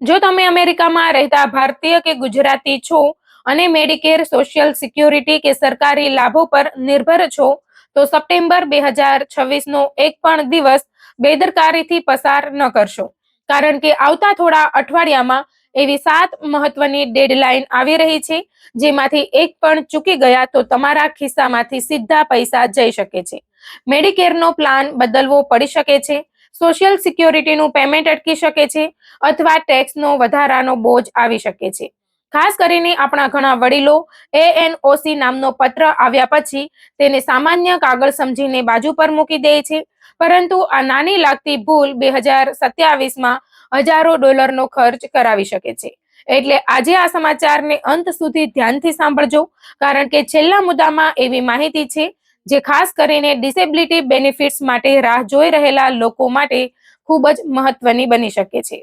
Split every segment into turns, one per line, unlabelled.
જો તમે અમેરિકામાં રહેતા ભારતીય કે ગુજરાતી છો અને મેડિકેર, સોશિયલ સિક્યુરિટી કે સરકારી લાભો પર નિર્ભર છો, તો સપ્ટેમ્બર 2026નો એક પણ દિવસ બેદરકારીથી પસાર ન કરશો. કારણ કે આવતા થોડા અઠવાડિયામાં એવી 7 મહત્વની ડેડલાઇન આવી રહી છે, જેમાંથી એક પણ ચૂકી ગયા તો તમારા ખિસ્સામાંથી સીધા પૈસા જઈ શકે છે. મેડિકેરનો પ્લાન બદલવો પડી શકે છે, સોશિયલ સિક્યુરિટીનું પેમેન્ટ અટકી શકે છે, અથવા ટેક્સનો વધારાનો બોજ આવી શકે છે. ખાસ કરીને આપણા ઘણા વડીલો એએનઓસી નામનો પત્ર આવ્યા પછી તેને સામાન્ય કાગળ સમજીને બાજુ પર મૂકી દે છે. પરંતુ આ નાની લાગતી ભૂલ 2027માં હજારો ડોલરનો ખર્ચ કરાવી શકે છે. એટલે આજે આ સમાચારને અંત સુધી ધ્યાનથી સાંભળજો, કારણ કે છેલ્લા મુદ્દામાં એવી માહિતી છે જે ખાસ કરીને ડિસેબિલિટી બેનિફિટ્સ માટે રાહ જોઈ રહેલા લોકો માટે ખૂબ જ મહત્વની બની શકે છે.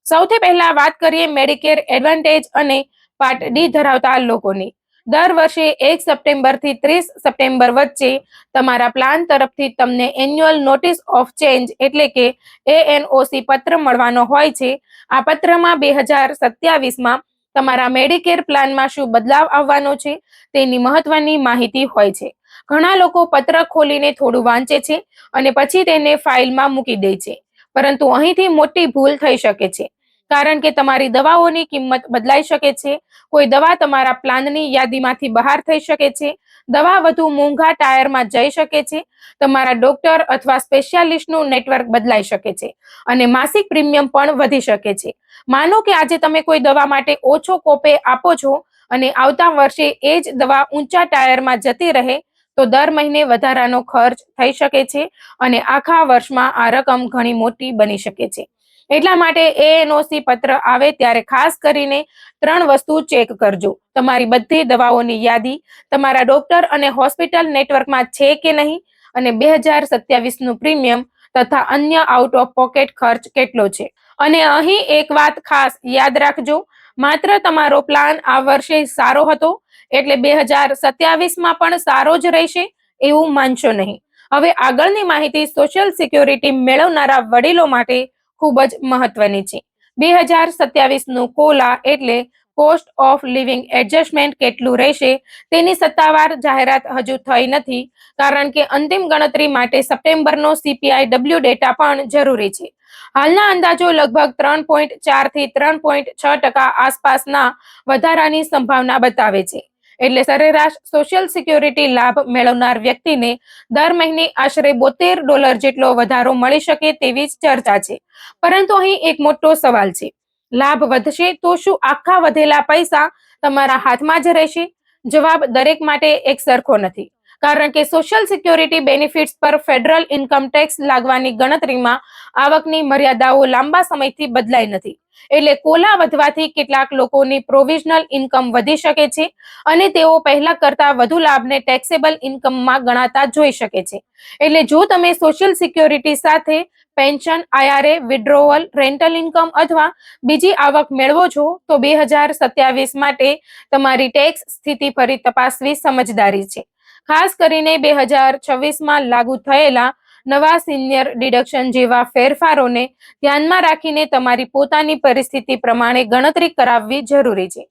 સૌથી પહેલા વાત કરીએ મેડિકેર એડવાન્ટેજ અને પાર્ટ ડી ધરાવતા લોકોની. દર વર્ષે 1 સપ્ટેમ્બરથી 30 સપ્ટેમ્બર વચ્ચે તમારા પ્લાન તરફથી તમને એન્યુઅલ નોટિસ ઓફ ચેન્જ એટલે કે એએનઓસી પત્ર મળવાનો હોય છે. આ પત્રમાં 2027માં તમારા મેડિકેર પ્લાનમાં શું બદલાવ આવવાનો છે તેની મહત્વની માહિતી હોય છે. ઘણા લોકો પત્ર ખોલીને થોડું વાંચે છે અને પછી તેને ફાઇલમાં મૂકી દે છે. પરંતુ અહીંથી મોટી ભૂલ થઈ શકે છે, કારણ કે તમારી દવાઓની કિંમત બદલાઈ શકે છે. કોઈ દવા તમારા પ્લાનની યાદીમાંથી બહાર થઈ શકે છે. દવા વધુ મોંઘા ટાયરમાં જઈ શકે છે. તમારા ડોક્ટર અથવા સ્પેશિયાલિસ્ટનું નેટવર્ક બદલાઈ શકે છે અને માસિક પ્રીમિયમ પણ વધી શકે છે. માનો કે આજે તમે કોઈ દવા માટે ઓછો કોપે આપો છો અને આવતા વર્ષે એ જ દવા ઊંચા ટાયરમાં જતી રહે, તો દર મહિને વધારાનો ખર્ચ થઈ શકે છે અને આખા વર્ષમાં આ રકમ ઘણી મોટી બની શકે છે. એટલા માટે એએનઓસી પત્ર આવે ત્યારે ખાસ કરીને 3 વસ્તુ ચેક કરજો. તમારી બધી દવાઓની યાદી તમારા ડોક્ટર અને હોસ્પિટલ નેટવર્કમાં છે કે નહીં, અને 2027નું પ્રીમિયમ તથા અન્ય આઉટ ઓફ પોકેટ ખર્ચ કેટલો છે. અને અહીં એક વાત ખાસ યાદ રાખજો, માત્ર તમારો પ્લાન આ વર્ષે સારો હતો એટલે 2027માં પણ સારો જ રહેશે એવું માનશો નહીં. હવે આગળની માહિતી સોશિયલ સિક્યુરિટી મેળવનારા વડીલો માટે ખૂબ જ મહત્વની છે. 2027નું કોલા એટલે કોસ્ટ ઓફ લિવિંગ એડજસ્ટમેન્ટ કેટલું રહેશે તેની સત્તાવાર જાહેરાત હજુ થઈ નથી, કારણ કે અંતિમ ગણતરી માટે સપ્ટેમ્બરનો CPIW ડેટા પણ જરૂરી છે. હાલના અંદાજો લગભગ 3.4 થી 3.6% આસપાસના વધારાની સંભાવના બતાવે છે. એટલે સરેરાશ સોશિયલ સિક્યુરિટી લાભ મેળવનાર વ્યક્તિને દર મહિને આશરે $72 જેટલો વધારો મળી શકે તેવી ચર્ચા છે. પરંતુ અહીં એક મોટો સવાલ છે, લાભ વધશે તો શું આખા વધેલા પૈસા તમારા હાથમાં જ રહેશે? જવાબ દરેક માટે એક સરખો નથી, કારણ કે સોશિયલ સિક્યુરિટી બેનિફિટ્સ પર ફેડરલ ઇન્કમ ટેક્સ લાગવાની ગણતરીમાં આવકની મર્યાદાઓ લાંબા સમયથી બદલાઈ નથી. એટલે કોલા વધવાથી કેટલાક લોકોની પ્રોવિઝનલ ઇન્કમ વધી શકે છે અને તેઓ પહેલા કરતા વધુ લાભને ટેક્સેબલ ઇન્કમમાં ગણાતા જોઈ શકે છે. એટલે જો તમે સોશિયલ સિક્યુરિટી સાથે pension, IRA, withdrawal, rental income અથવા બીજી આવક મેળવો છો, તો 2027 માટે તમારી ટેક્સ સ્થિતિ ફરી તપાસવી સમજદારી છે. ખાસ કરીને 2026માં લાગુ થયેલા નવા સિનિયર ડિડક્શન જેવા ફેરફારોને ધ્યાનમાં રાખીને તમારી પોતાની પરિસ્થિતિ પ્રમાણે ગણતરી કરાવવી જરૂરી છે.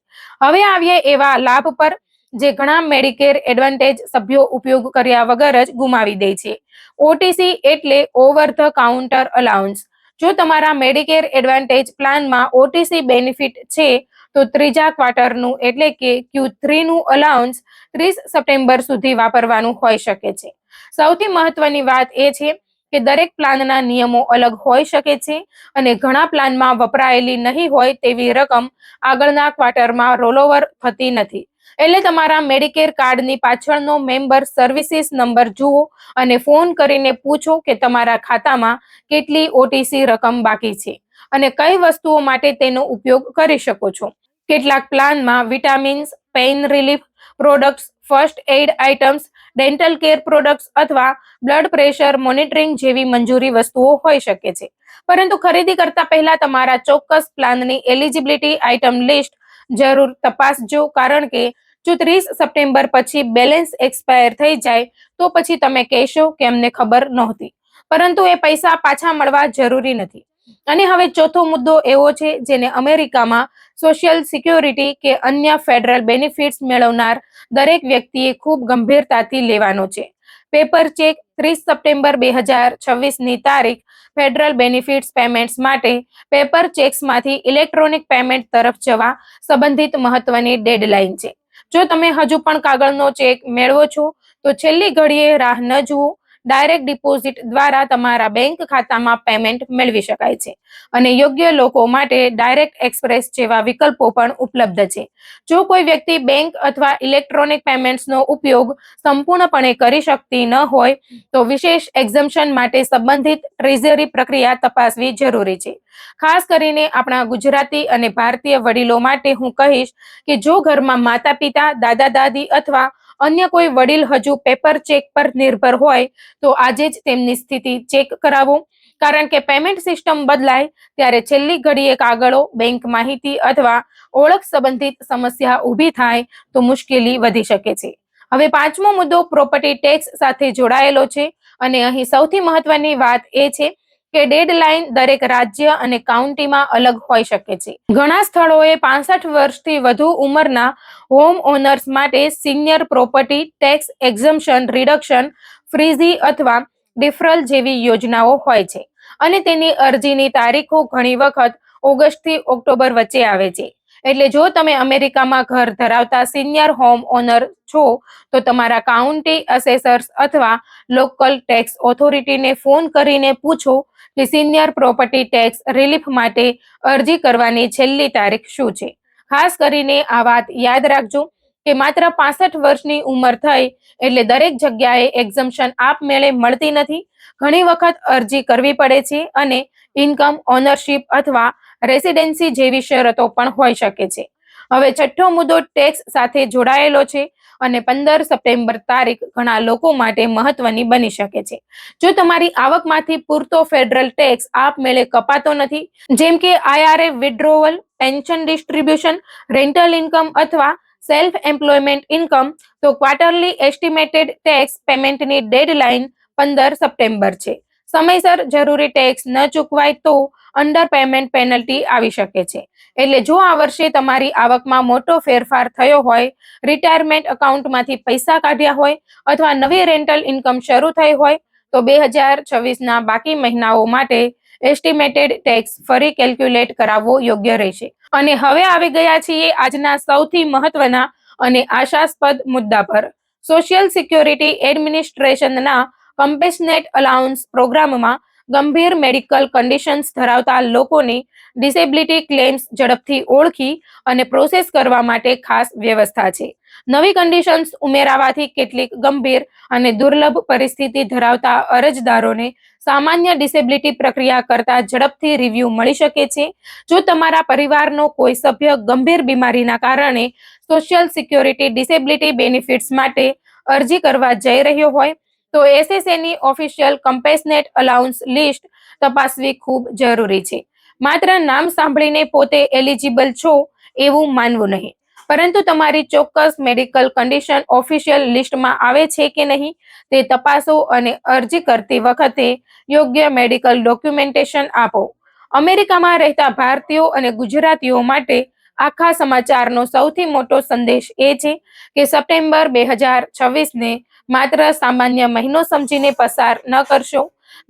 હવે આવીએ એવા લાભ પર જે ઘણા મેડિકેર એડવાન્ટેજ સભ્યો ઉપયોગ કર્યા વગર જ ગુમાવી દે છે. OTC એટલે ઓવર ધ કાઉન્ટર અલાઉન્સ. જો તમારા મેડિકેર એડવાન્ટેજ પ્લાનમાં OTC બેનિફિટ છે, તો ત્રીજા ક્વાર્ટરનું એટલે કે Q3નું અલાઉન્સ 30 સપ્ટેમ્બર સુધી વાપરવાનું હોઈ શકે છે. સૌથી મહત્વની વાત એ છે કે દરેક પ્લાનના નિયમો અલગ હોઈ શકે છે અને ઘણા પ્લાનમાં વપરાયેલી નહીં હોય તેવી રકમ આગળના ક્વાર્ટરમાં રોલઓવર થતી નથી. એટલે તમારા મેડિકેર કાર્ડની પાછળનો મેમ્બર સર્વિસીસ નંબર જુઓ અને ફોન કરીને પૂછો કે તમારા ખાતામાં કેટલી OTC રકમ બાકી છે અને કઈ વસ્તુઓ માટે તેનો ઉપયોગ કરી શકો છો. કેટલાક પ્લાનમાં vitamins, pain relief products, first aid items, dental care products અથવા બ્લડ પ્રેશર મોનિટરિંગ જેવી મંજૂરી વસ્તુઓ હોઈ શકે છે. પરંતુ ખરીદી કરતા પહેલા તમારા ચોક્કસ પ્લાનની એલિજિબિલિટી આઇટમ લિસ્ટ જરૂર તપાસજો, કારણ કે જો 30 સપ્ટેમ્બર પછી બેલેન્સ એક્સપાયર થઈ જાય તો પછી તમે કહેશો કે અમને ખબર નહોતી, પરંતુ એ પૈસા પાછા મળવા જરૂરી નથી. અને હવે ચોથો મુદ્દો એવો છે જેને અમેરિકામાં સોશિયલ સિક્યોરિટી કે અન્ય ફેડરલ બેનિફિટ્સ મેળવનાર દરેક વ્યક્તિએ ખૂબ ગંભીરતાથી લેવાનો છે. પેપર ચેક 30 સપ્ટેમ્બર 2026ની તારીખ ફેડરલ બેનિફિટ્સ પેમેન્ટ્સ માટે પેપર ચેક્સમાંથી ઇલેક્ટ્રોનિક પેમેન્ટ તરફ જવા સંબંધિત મહત્વની ડેડલાઇન છે. જો તમે હજુ પણ કાગળનો ચેક મેળવો છો તો છેલ્લી ઘડીએ રાહ ન જુઓ. ડાયરેક્ટ ડિપોઝિટ દ્વારા તમારા બેંક ખાતામાં પેમેન્ટ મેળવી શકાય છે અને યોગ્ય લોકો માટે ડાયરેક્ટ એક્સપ્રેસ જેવા વિકલ્પો પણ ઉપલબ્ધ છે. જો કોઈ વ્યક્તિ બેંક અથવા ઇલેક્ટ્રોનિક પેમેન્ટ્સનો ઉપયોગ સંપૂર્ણપણે કરી શકતી ન હોય તો વિશેષ એક્ઝમ્પશન માટે સંબંધિત ટ્રેઝરી પ્રક્રિયા તપાસવી જરૂરી છે. ખાસ કરીને આપણા ગુજરાતી અને ભારતીય વડીલો માટે હું કહીશ કે જો ઘરમાં માતા પિતા, દાદા દાદી અથવા અન્ય કોઈ વડીલ હજુ પેપર ચેક પર નિર્ભર હોય તો આજે જ તેમની સ્થિતિ ચેક કરાવો, કારણ કે પેમેન્ટ સિસ્ટમ બદલાય ત્યારે છેલ્લી ઘડીએ કાગળો, બેંક માહિતી અથવા ઓળખ સંબંધિત સમસ્યા ઊભી થાય તો મુશ્કેલી વધી શકે છે. હવે પાંચમો મુદ્દો પ્રોપર્ટી ટેક્સ સાથે જોડાયેલો છે અને અહીં સૌથી મહત્વની વાત એ છે કે ડેડલાઇન દરેક રાજ્ય અને કાઉન્ટીમાં અલગ હોઈ શકે છે. ઘણા સ્થળોએ 65 વર્ષથી વધુ ઉંમરના હોમ ઓનર્સ માટે senior property tax exemption, reduction, ફ્રીઝી અથવા ડિફરલ જેવી યોજનાઓ હોય છે અને તેની અરજીની તારીખો ઘણી વખત ઓગસ્ટથી ઓક્ટોબર વચ્ચે આવે છે. એટલે જો તમે અમેરિકામાં ઘર ધરાવતા સિનિયર હોમ ઓનર છો તો તમારા કાઉન્ટી અસેસર્સ અથવા લોકલ ટેક્સ ઓથોરિટીને ફોન કરીને પૂછો કે સિનિયર પ્રોપર્ટી ટેક્સ રિલીફ માટે અરજી કરવાની છેલ્લી તારીખ શું છે. ખાસ કરીને આ વાત યાદ રાખજો કે માત્ર 65 વર્ષની ઉંમર થઈ એટલે દરેક જગ્યાએ એક્ઝમ્પશન આપમેળે મળતી નથી. ઘણી વખત અરજી કરવી પડે છે અને ઇન્કમ, ઓનરશિપ અથવા રેસિડેન્સી જેવી શરતો પણ હોઈ શકે છે. હવે છઠ્ઠો મુદ્દો ટેક્સ સાથે જોડાયેલો છે અને 15 સપ્ટેમ્બર તારીખ ઘણા લોકો માટે મહત્વની બની શકે છે. જો તમારી આવકમાંથી પૂરતો ફેડરલ ટેક્સ આપમેળે કપાતો નથી, જેમ કે IRA withdrawal, pension distribution, rental income અથવા સેલ્ફ એમ્પ્લોયમેન્ટ ઇન્કમ, તો ક્વાર્ટરલી એસ્ટિમેટેડ ટેક્સ પેમેન્ટની ડેડલાઇન 15 સપ્ટેમ્બર છે. સમયસર જરૂરી ટેક્સ ન ચૂકવાય તો અંડર પેમેન્ટ પેનલ્ટી આવી શકે છે. એટલે જો આ વર્ષે તમારી આવકમાં મોટો ફેરફાર થયો હોય, રિટાયરમેન્ટ એકાઉન્ટમાંથી પૈસા કાઢ્યા હોય અથવા નવી રેન્ટલ ઇન્કમ શરૂ થઈ હોય તો 2026ના બાકી મહિનાઓ માટે એસ્ટિમેટેડ ટેક્સ ફરી કેલ્ક્યુલેટ કરાવવો યોગ્ય રહેશે. અને હવે આવી ગયા છીએ આજના સૌથી મહત્વના અને આશાસ્પદ મુદ્દા પર. સોશિયલ સિક્યોરિટી એડમિનિસ્ટ્રેશનના કમ્પેશનેટ અલાઉન્સ પ્રોગ્રામમાં ગંભીર મેડિકલ કન્ડિશન્સ ધરાવતા લોકોની ડિસેબિલિટી ક્લેમ્સ ઝડપથી ઓળખી અને પ્રોસેસ કરવા માટે ખાસ વ્યવસ્થા છે. નવી કન્ડિશન્સ ઉમેરાવાથી કેટલીક ગંભીર અને દુર્લભ પરિસ્થિતિ ધરાવતા અરજદારોને સામાન્ય ડિસેબિલિટી પ્રક્રિયા કરતા ઝડપથી રિવ્યૂ મળી શકે છે. જો તમારા પરિવારનો કોઈ સભ્ય ગંભીર બીમારીના કારણે સોશિયલ સિક્યોરિટી ડિસેબિલિટી બેનિફિટ્સ માટે અરજી કરવા જઈ રહ્યો હોય તો SSAની ઓફિશિયલ કમ્પેશનેટ અલાઉન્સ લિસ્ટ તપાસવી ખૂબ જરૂરી છે. માત્ર નામ સાંભળીને પોતે એલિજિબલ છો એવું માનવું નહીં, પરંતુ તમારી ચોક્કસ મેડિકલ કન્ડિશન ઓફિશિયલ લિસ્ટમાં આવે છે કે નહીં તે તપાસો અને અરજી કરતી વખતે યોગ્ય મેડિકલ ડોક્યુમેન્ટેશન આપો. અમેરિકામાં રહેતા ભારતીયો અને ગુજરાતીઓ માટે આખા સમાચારનો સૌથી મોટો સંદેશ એ છે કે સપ્ટેમ્બર 2026ને માત્ર સામાન્ય મહિનો સમજીને પસાર ન કરશો.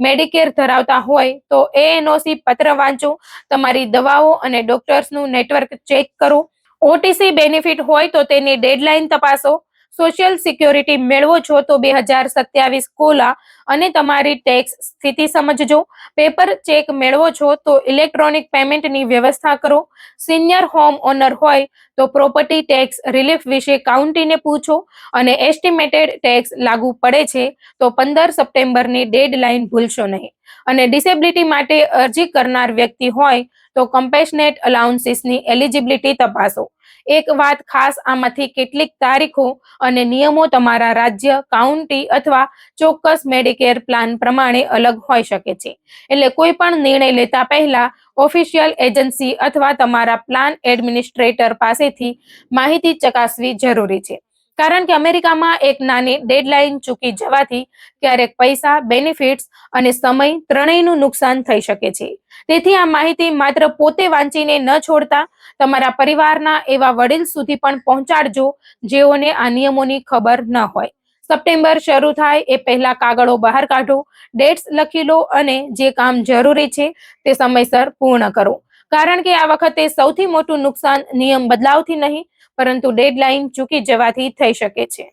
મેડિકેર ધરાવતા હોય તો ANOC પત્ર વાંચો, તમારી દવાઓ અને ડોક્ટર્સનું નેટવર્ક ચેક કરો. OTC બેનિફિટ હોય તો તેની ડેડલાઇન તપાસો. સોશિયલ સિક્યોરિટી મેળવો છો તો 2027 ખોલા અને તમારી ટેક્સ સ્થિતિ સમજજો. પેપર ચેક મેળવો છો તો ઇલેક્ટ્રોનિક પેમેન્ટની વ્યવસ્થા કરો. સિનિયર હોમ ઓનર હોય તો પ્રોપર્ટી ટેક્સ રિલીફ વિશે કાઉન્ટીને પૂછો અને એસ્ટિમેટેડ ટેક્સ લાગુ પડે છે તો 15 સપ્ટેમ્બરની ડેડલાઇન ભૂલશો નહીં. અને ડિસેબિલિટી માટે અરજી કરનાર વ્યક્તિ હોય તો કમ્પેશનેટ અલાઉન્સીસની એલિજિબિલિટી તપાસો. એક વાત ખાસ, આમાંથી કેટલીક તારીખો અને નિયમો તમારા રાજ્ય, કાઉન્ટી અથવા ચોક્કસ મેડિકેર પ્લાન પ્રમાણે અલગ હોઈ શકે છે. એટલે કોઈ પણ નિર્ણય લેતા પહેલા ઓફિશિયલ એજન્સી અથવા તમારા પ્લાન એડમિનિસ્ટ્રેટર પાસેથી માહિતી ચકાસવી જરૂરી છે. કારણ કે અમેરિકામાં એક નાની ડેડલાઇન ચૂકી જવાથી ક્યારેક પૈસા, બેનિફિટ્સ અને સમય ત્રણેયનું નુકસાન થઈ શકે છે. તેથી આ માહિતી માત્ર પોતે વાંચીને ન છોડતા તમારા પરિવારના એવા વડીલ સુધી પણ પહોંચાડજો જેઓને આ નિયમોની ખબર ન હોય. સપ્ટેમ્બર શરૂ થાય એ પહેલા કાગળો બહાર કાઢો, ડેટ્સ લખી લો અને જે કામ જરૂરી છે તે સમયસર પૂર્ણ કરો. કારણ કે આ વખતે સૌથી મોટું નુકસાન નિયમ બદલાવથી નહીં પરંતુ ડેડલાઇન ચૂકી જવાથી થઈ શકે છે.